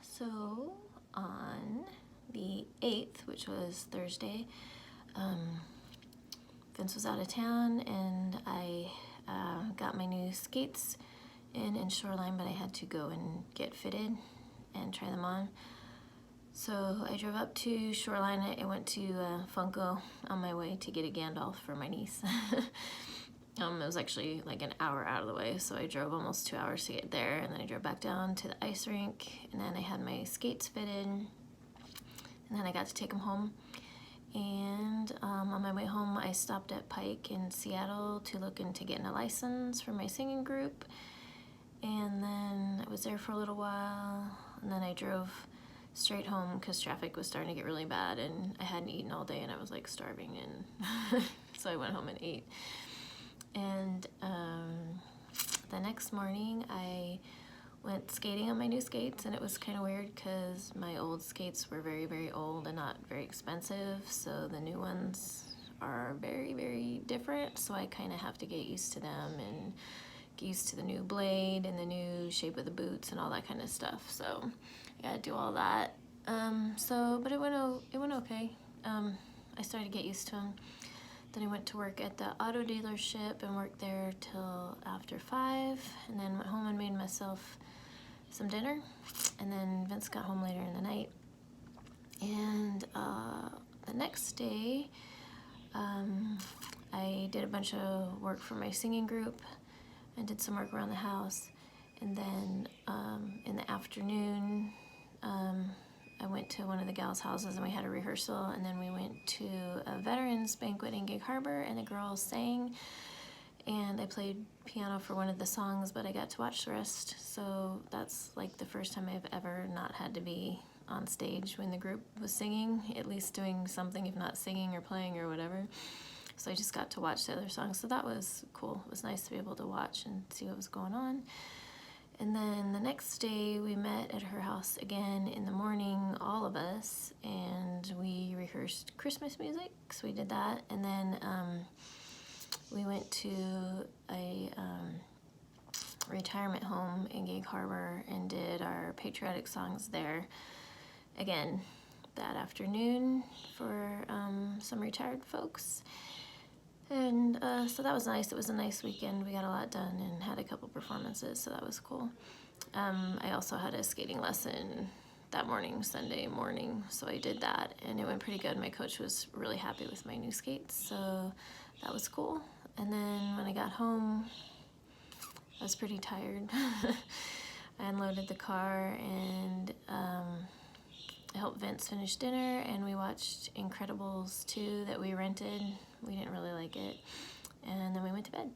So on the 8th, which was Thursday, Vince was out of town and I got my new skates in Shoreline, but I had to go and get fitted and try them on. So I drove up to Shoreline. I went to Funko on my way to get a Gandalf for my niece. It was actually like an hour out of the way, so I drove almost 2 hours to get there, and then I drove back down to the ice rink, and then I had my skates fitted, and then I got to take them home. And on my way home, I stopped at Pike in Seattle to look into getting a license for my singing group, and then I was there for a little while, and then I drove straight home because traffic was starting to get really bad, and I hadn't eaten all day, and I was like starving, and so I went home and ate. And the next morning I went skating on my new skates, and it was kind of weird because my old skates were very, very old and not very expensive, so the new ones are very, very different, so I kind of have to get used to them and get used to the new blade and the new shape of the boots and all that kind of stuff, so I gotta do all that. But it went okay. I started to get used to them. Then I went to work at the auto dealership and worked there till after 5, and then went home and made myself some dinner, and then Vince got home later in the night. And the next day I did a bunch of work for my singing group and did some work around the house, and then in the afternoon I went to one of the gals' houses and we had a rehearsal, and then we went to a veterans banquet in Gig Harbor, and the girls sang, and I played piano for one of the songs, but I got to watch the rest, so that's like the first time I've ever not had to be on stage when the group was singing, at least doing something, if not singing or playing or whatever. So I just got to watch the other songs, so that was cool. It was nice to be able to watch and see what was going on. And then the next day we met at her house again in the morning, all of us, and we rehearsed Christmas music, so we did that. And then we went to a retirement home in Gig Harbor and did our patriotic songs there again that afternoon for some retired folks. And so that was nice. It was a nice weekend. We got a lot done and had a couple performances, so that was cool. I also had a skating lesson that morning, Sunday morning, so I did that, and it went pretty good. My coach was really happy with my new skates, so that was cool. And then when I got home, I was pretty tired. I unloaded the car, and I helped Vince finish dinner, and we watched Incredibles 2 that we rented. We didn't really like it, and then we went to bed.